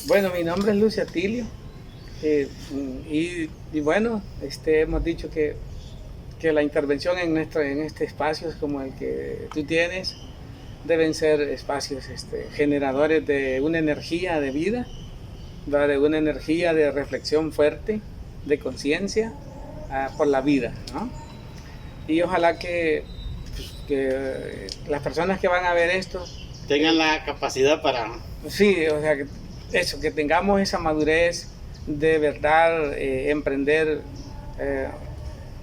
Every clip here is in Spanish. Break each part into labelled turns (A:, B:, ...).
A: Bueno, mi nombre es Lucio Atilio eh, y bueno, hemos dicho que la intervención en este espacio es como el que tú tienes, deben ser espacios generadores de una energía de vida, ¿verdad? De una energía de reflexión fuerte, de conciencia por la vida, ¿no? Y ojalá que las personas que van a ver esto
B: tengan la capacidad para...
A: sí, o sea, que tengamos esa madurez de verdad emprender eh,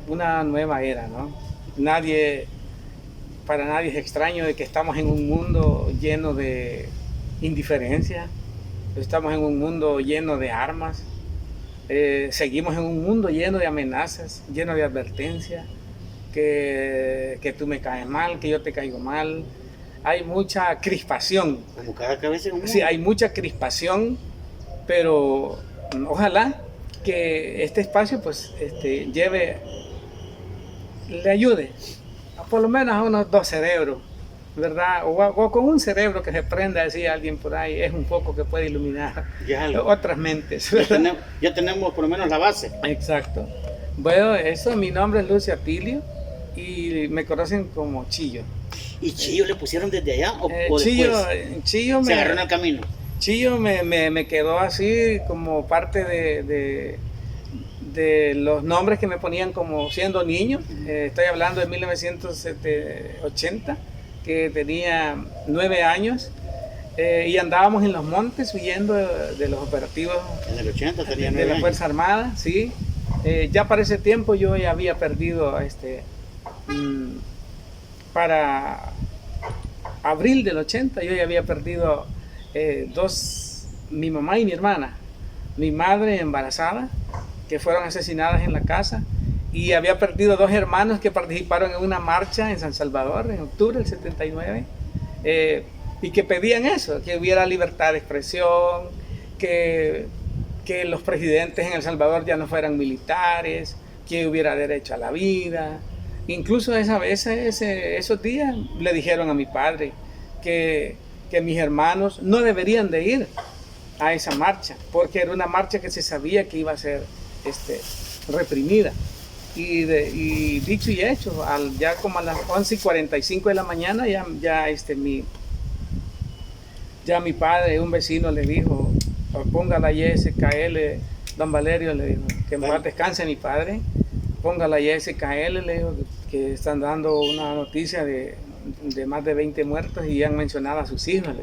A: una nueva era, ¿no? Nadie, para nadie es extraño de que estamos en un mundo lleno de indiferencia, estamos en un mundo lleno de armas, seguimos en un mundo lleno de amenazas, lleno de advertencias, que tú me caes mal, que yo te caigo mal. Hay mucha crispación.
B: Como cada cabeza en un mundo.
A: Sí, hay mucha crispación, pero ojalá que este espacio pues le ayude por lo menos a unos dos cerebros, ¿verdad? O con un cerebro que se prenda, decía alguien por ahí, es un poco que puede iluminar otras mentes.
B: Ya tenemos por lo menos la base.
A: Exacto. Bueno, eso, mi nombre es Lucio Atilio y me conocen como Chillo.
B: ¿Y Chillo le pusieron desde allá o
A: Chillo,
B: después?
A: Chillo
B: se agarró en el camino.
A: Chillo me quedó así como parte de los nombres que me ponían como siendo niño. Estoy hablando de 1980, que tenía 9 años. Y andábamos en los montes huyendo de los operativos
B: en el 80 tenía
A: de la Fuerza Armada, sí. Ya para ese tiempo yo ya había perdido para abril del 80 yo ya había perdido mi mamá y mi hermana. Mi madre embarazada, que fueron asesinadas en la casa, y había perdido 2 hermanos que participaron en una marcha en San Salvador en octubre del 79, y que pedían eso, que hubiera libertad de expresión, que los presidentes en El Salvador ya no fueran militares, que hubiera derecho a la vida. Incluso esos días le dijeron a mi padre que mis hermanos no deberían de ir a esa marcha, porque era una marcha que se sabía que iba a ser reprimida. Y dicho y hecho, ya como a las 11:45 de la mañana, ya mi padre, un vecino, le dijo, ponga la YSKL, don Valerio, le dijo, que en paz descanse mi padre, ponga la YSKL, le dijo, que están dando una noticia de más de 20 muertos y han mencionado a sus hijos.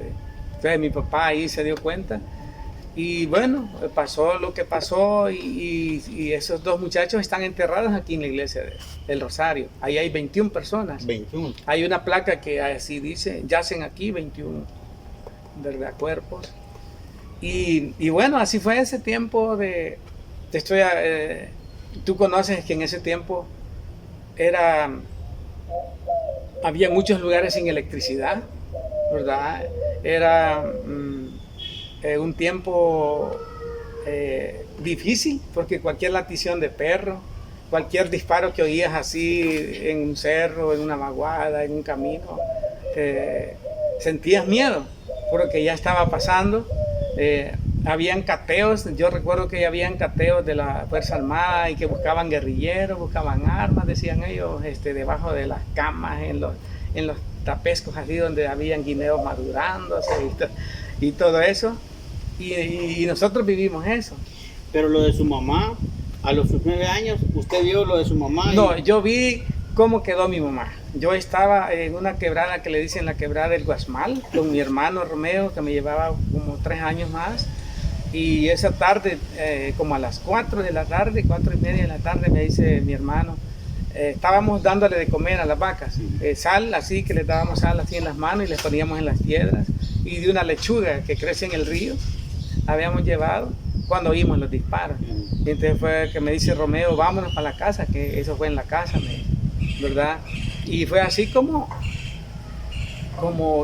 A: Entonces mi papá ahí se dio cuenta y bueno, pasó lo que pasó y esos 2 muchachos están enterrados aquí en la iglesia del Rosario. Ahí hay 21 personas.
B: 21.
A: Hay una placa que así dice, yacen aquí 21, ¿verdad? Cuerpos. Y bueno, así fue ese tiempo tú conoces que en ese tiempo había muchos lugares sin electricidad, ¿verdad? Era un tiempo difícil, porque cualquier latición de perro, cualquier disparo que oías así en un cerro, en una vaguada, en un camino, sentías miedo, porque ya estaba pasando. Habían cateos, yo recuerdo que habían cateos de la Fuerza Armada y que buscaban guerrilleros, buscaban armas, decían ellos, debajo de las camas, en los tapescos así donde habían guineos madurándose y todo eso. Y nosotros vivimos eso.
B: Pero lo de su mamá, a los 9 años, ¿usted vio lo de su mamá?
A: No, yo vi cómo quedó mi mamá. Yo estaba en una quebrada que le dicen la quebrada del Guasmal, con mi hermano Romeo, que me llevaba como 3 años más. Y esa tarde, como a las 4 de la tarde, 4:30 de la tarde, me dice mi hermano, estábamos dándole de comer a las vacas, sal, así que les dábamos sal así en las manos y les poníamos en las piedras, y de una lechuga que crece en el río, habíamos llevado cuando oímos los disparos. Y entonces fue que me dice Romeo, vámonos para la casa, que eso fue en la casa, ¿verdad? Y fue así como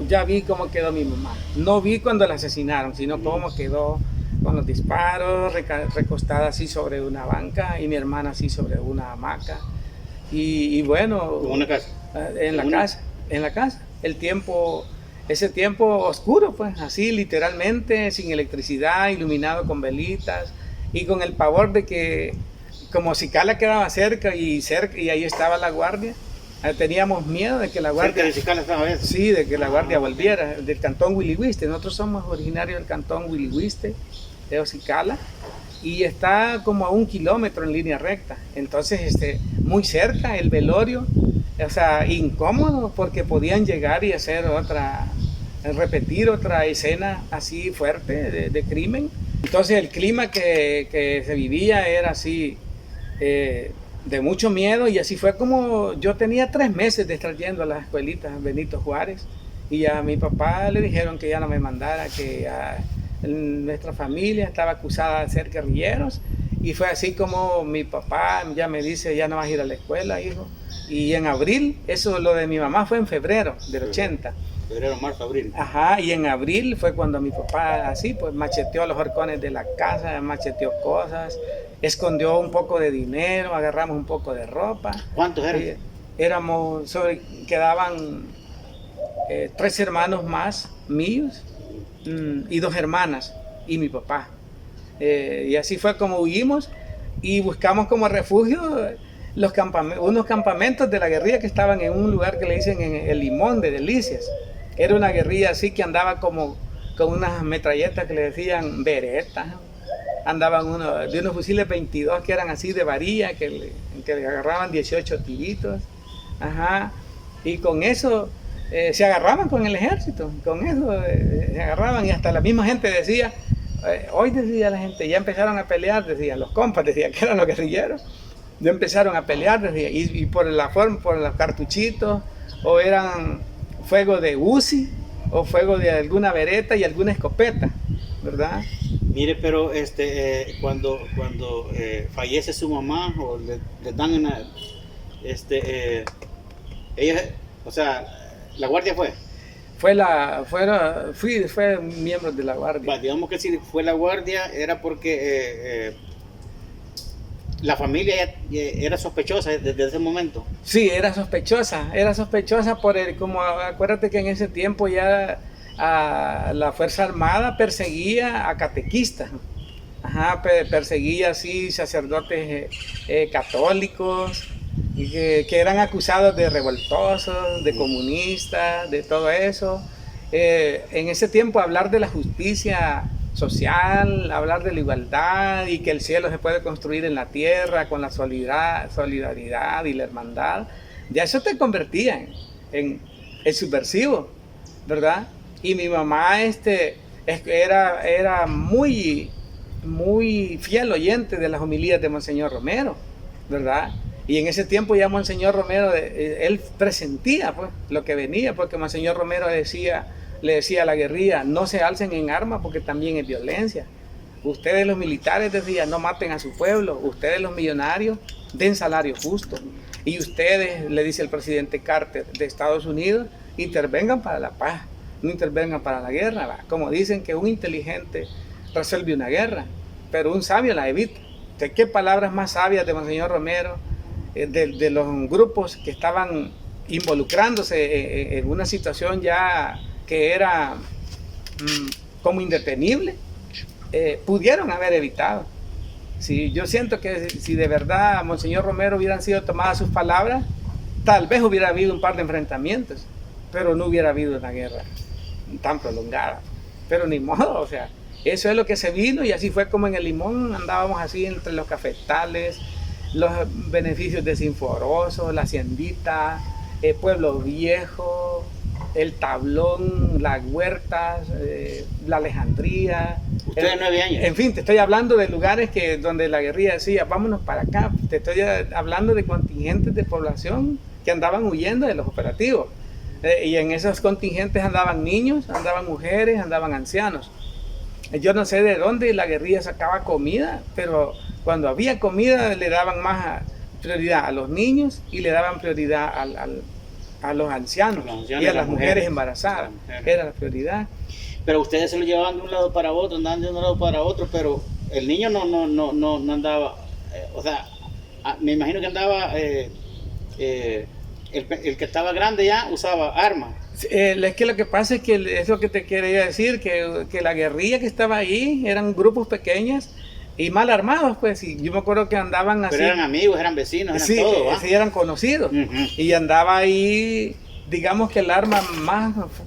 A: ya vi cómo quedó mi mamá. No vi cuando la asesinaron, sino cómo quedó con los disparos, recostada así sobre una banca, y mi hermana así sobre una hamaca. Y bueno,
B: ¿En una casa?
A: En la casa. El tiempo ese tiempo oscuro, pues, así literalmente, sin electricidad, iluminado con velitas y con el pavor de que, como Cicala quedaba cerca y ahí estaba la guardia, teníamos miedo de que la guardia...
B: ¿Cerca de Cicala estaba eso?
A: Sí, de que la guardia volviera, del cantón Huilihuiste. Nosotros somos originarios del cantón Huilihuiste, de Ocicala, y está como a 1 kilómetro en línea recta. Entonces, muy cerca, el velorio, o sea, incómodo, porque podían llegar y hacer repetir otra escena así fuerte de crimen. Entonces, el clima que se vivía era así, de mucho miedo, y así fue como yo tenía 3 meses de estar yendo a las escuelitas Benito Juárez, y a mi papá le dijeron que ya no me mandara, que ya nuestra familia estaba acusada de ser guerrilleros, y fue así como mi papá ya me dice, ya no vas a ir a la escuela, hijo. Y en abril, eso lo de mi mamá fue en febrero del 80.
B: Febrero, marzo, abril.
A: Ajá, y en abril fue cuando mi papá así, pues macheteó los horcones de la casa, macheteó cosas, escondió un poco de dinero, agarramos un poco de ropa.
B: ¿Cuántos eran?
A: Quedaban 3 hermanos más míos, y 2 hermanas y mi papá. Y así fue como huimos y buscamos como refugio unos campamentos de la guerrilla que estaban en un lugar que le dicen en el Limón de Delicias. Era una guerrilla así que andaba como con unas metralletas que le decían veretas. Andaban de unos fusiles 22 que eran así de varilla, que le agarraban 18 tiritos. Ajá. Y con eso se agarraban con el ejército, con eso se agarraban, y hasta la misma gente decía, hoy decía la gente, ya empezaron a pelear, decían los compas, decían que eran los guerrilleros, ya empezaron a pelear, decía, y por la forma, por los cartuchitos, o eran fuego de Uzi, o fuego de alguna vereta y alguna escopeta, ¿verdad?
B: Mire, pero cuando fallece su mamá o le dan una, ella, o sea, la guardia fue
A: miembro de la guardia.
B: Digamos que si fue la guardia era porque la familia era sospechosa desde ese momento.
A: Sí, era sospechosa acuérdate que en ese tiempo ya la Fuerza Armada perseguía a catequistas. Ajá, perseguía así sacerdotes católicos, y que eran acusados de revoltosos, de comunistas, de todo eso. En ese tiempo hablar de la justicia social, hablar de la igualdad y que el cielo se puede construir en la tierra con la solidaridad y la hermandad, ya eso te convertía en subversivo, ¿verdad? Y mi mamá era muy fiel oyente de las homilías de Monseñor Romero, ¿verdad? Y en ese tiempo ya Monseñor Romero, él presentía pues lo que venía, porque Monseñor Romero le decía a la guerrilla, no se alcen en armas porque también es violencia. Ustedes los militares, decía, no maten a su pueblo. Ustedes los millonarios, den salario justo. Y ustedes, le dice el presidente Carter de Estados Unidos, intervengan para la paz, no intervengan para la guerra. ¿Va? Como dicen que un inteligente resuelve una guerra, pero un sabio la evita. ¿De qué palabras más sabias de Monseñor Romero, de los grupos que estaban involucrándose en una situación ya que era como indetenible, pudieron haber evitado? Sí, yo siento que si de verdad Monseñor Romero hubieran sido tomadas sus palabras, tal vez hubiera habido un par de enfrentamientos, pero no hubiera habido una guerra tan prolongada. Pero ni modo, o sea, eso es lo que se vino, y así fue como en el Limón andábamos así entre los cafetales, los beneficios de Sinforoso, la Haciendita, Pueblo Viejo, el Tablón, las Huertas, la Alejandría.
B: Usted de 9 años.
A: En fin, te estoy hablando de lugares donde la guerrilla decía, vámonos para acá. Te estoy hablando de contingentes de población que andaban huyendo de los operativos. Y en esos contingentes andaban niños, andaban mujeres, andaban ancianos. Yo no sé de dónde la guerrilla sacaba comida, pero cuando había comida le daban más prioridad a los niños y le daban prioridad a los ancianos y a las mujeres embarazadas. Era la prioridad.
B: Pero ustedes se lo llevaban de un lado para otro, andaban de un lado para otro, pero el niño no andaba, o sea, me imagino que andaba, el que estaba grande ya usaba armas.
A: Es que lo que pasa es que es lo que te quería decir, que la guerrilla que estaba ahí eran grupos pequeños y mal armados, pues, y yo me acuerdo que andaban así.
B: Pero eran amigos, eran vecinos, eran
A: Sí,
B: todo, ¿va?
A: sí, eran conocidos. Y andaba ahí, digamos que el arma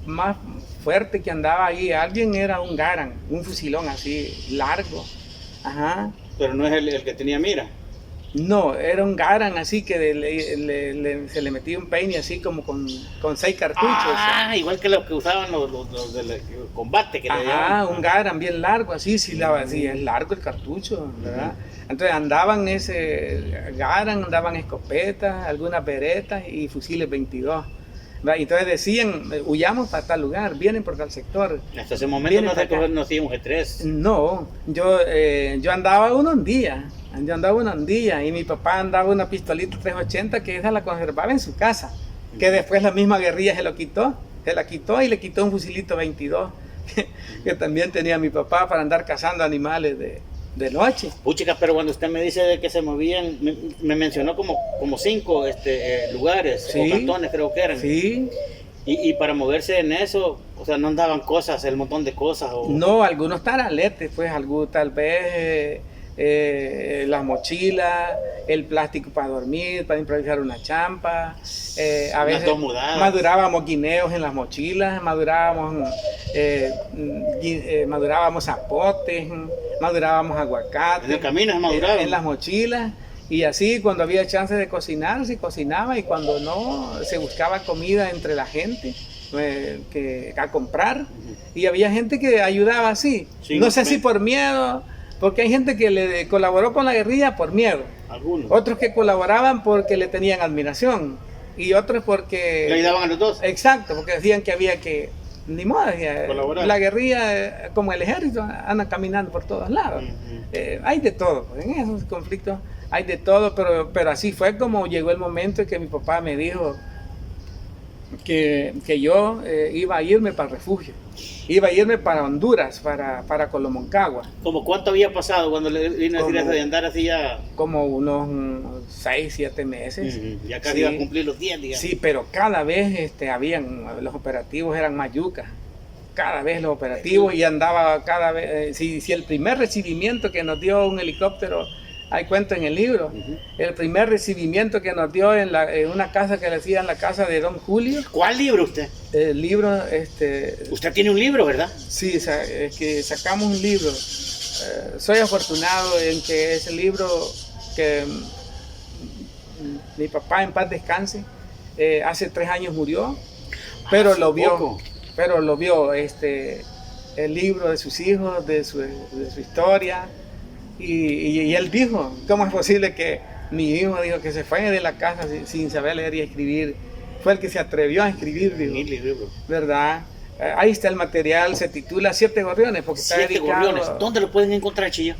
A: más fuerte que andaba ahí, alguien era un Garand, un fusilón así, largo. Ajá.
B: Pero no es el que tenía mira.
A: No, era un Garand así que se le metía un peine así como con 6 cartuchos.
B: Ah, igual que los que usaban los del combate que le
A: Ajá,
B: llamaban.
A: un Garand bien largo, así, sí, sí, es largo el cartucho, ¿verdad? Entonces andaban ese Garand, andaban escopetas, algunas beretas y fusiles 22. ¿Verdad? Entonces decían, huyamos para tal lugar, vienen por tal sector.
B: Hasta ese momento
A: Vienen
B: no
A: para acá.
B: no hacía un G3.
A: No, yo andaba uno un día y mi papá andaba una pistolita 380 que esa la conservaba en su casa, que después la misma guerrilla se la quitó y le quitó un fusilito 22 que también tenía mi papá para andar cazando animales de noche.
B: Puchica, pero cuando usted me dice de que se movían, me mencionó como 5 lugares
A: Sí.
B: o cantones creo que eran.
A: Sí,
B: Y para moverse en eso, o sea, no andaban cosas, el montón de cosas.
A: no, algunos taraletes, pues algunos tal vez las mochilas, el plástico para dormir, para improvisar una champa, a
B: Unas
A: veces
B: 2 mudadas.
A: madurábamos guineos en las mochilas, madurábamos zapotes, madurábamos aguacates
B: En el camino se maduraban.
A: en las mochilas. Y así cuando había chance de cocinar, se cocinaba y cuando no, se buscaba comida entre la gente a comprar. Y había gente que ayudaba así.
B: Sí,
A: No sé si por miedo, porque hay gente que le colaboró con la guerrilla por miedo.
B: Algunos.
A: Otros que colaboraban porque le tenían admiración. Y otros porque...
B: Le ayudaban a los dos.
A: Exacto, porque decían que había que... Ni modo,
B: Colaborar.
A: la guerrilla, como el ejército, anda caminando por todos lados. Hay de todo, pues, en esos conflictos hay de todo, pero así fue como llegó el momento en que mi papá me dijo que yo iba a irme para el refugio, iba a irme para Honduras, para Colomoncagua,
B: ¿Como cuánto había pasado cuando le vino a decir eso de andar así ya?
A: como unos 6, 7 meses.
B: Ya casi
A: Sí.
B: iba a cumplir los 10, digamos.
A: Sí, pero cada vez los operativos eran más yucas. Cada vez los operativos y andaba cada vez. Si el primer recibimiento que nos dio un helicóptero, hay cuento en el libro, el primer recibimiento que nos dio en una casa que le decían la casa de Don Julio,
B: ¿Cuál libro usted?
A: el libro,
B: Usted tiene un libro, ¿verdad?
A: sí, es que sacamos un libro. Soy afortunado en que ese libro que mi papá en paz descanse, hace 3 años murió, pero
B: hace
A: lo vio,
B: poco.
A: el libro de sus hijos, de su historia, y él dijo, ¿cómo es posible que mi hijo dijo que se fue de la casa sin saber leer y escribir? Fue el que se atrevió a escribir, dijo,
B: Mil libros.
A: ¿verdad? Ahí está el material, se titula 7 gorriones, porque está
B: 7
A: dedicado
B: gorriones. ¿Dónde lo pueden encontrar, Chillo?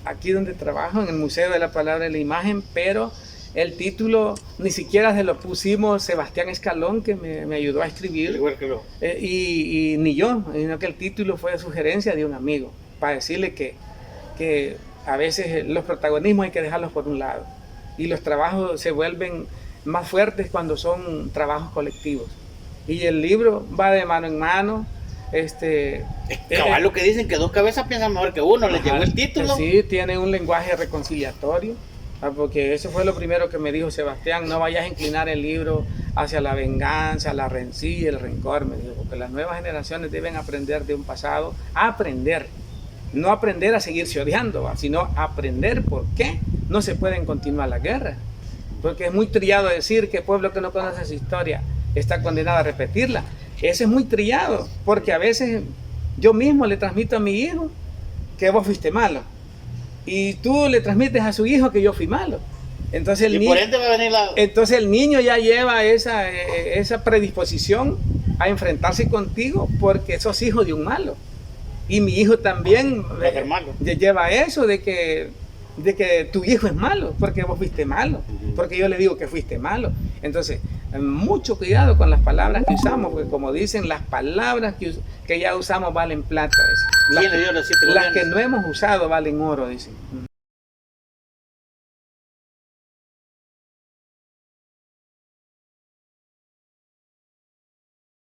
A: aquí donde trabajo, en el Museo de la Palabra y la Imagen, pero el título ni siquiera se lo pusimos Sebastián Escalón, que me ayudó a escribir,
B: Igual que lo.
A: y ni yo, sino que el título fue sugerencia de un amigo, para decirle que a veces los protagonismos hay que dejarlos por un lado, y los trabajos se vuelven más fuertes cuando son trabajos colectivos. Y el libro va de mano en mano.
B: Cabal, lo que dicen que 2 cabezas piensan mejor que uno, les llegó el título.
A: Sí, tiene un lenguaje reconciliatorio, porque eso fue lo primero que me dijo Sebastián: no vayas a inclinar el libro hacia la venganza, la rencilla, el rencor, me dijo, porque las nuevas generaciones deben aprender de un pasado, aprender, no aprender a seguirse odiando, sino aprender por qué no se pueden continuar las guerras, porque es muy trillado decir que el pueblo que no conoce su historia está condenado a repetirla. Eso es muy trillado, porque a veces yo mismo le transmito a mi hijo que vos fuiste malo, y tú le transmites a su hijo que yo fui malo. Entonces el,
B: por ende va a venir
A: entonces el niño ya lleva esa predisposición a enfrentarse contigo porque sos hijo de un malo. Y mi hijo también lleva eso de que tu hijo es malo porque vos fuiste malo, porque yo le digo que fuiste malo. Entonces, mucho cuidado con las palabras que usamos, porque como dicen, las palabras que ya usamos valen plata.
B: ¿Quién le dio los 7
A: Las
B: gorriones?
A: que no hemos usado valen oro, dicen.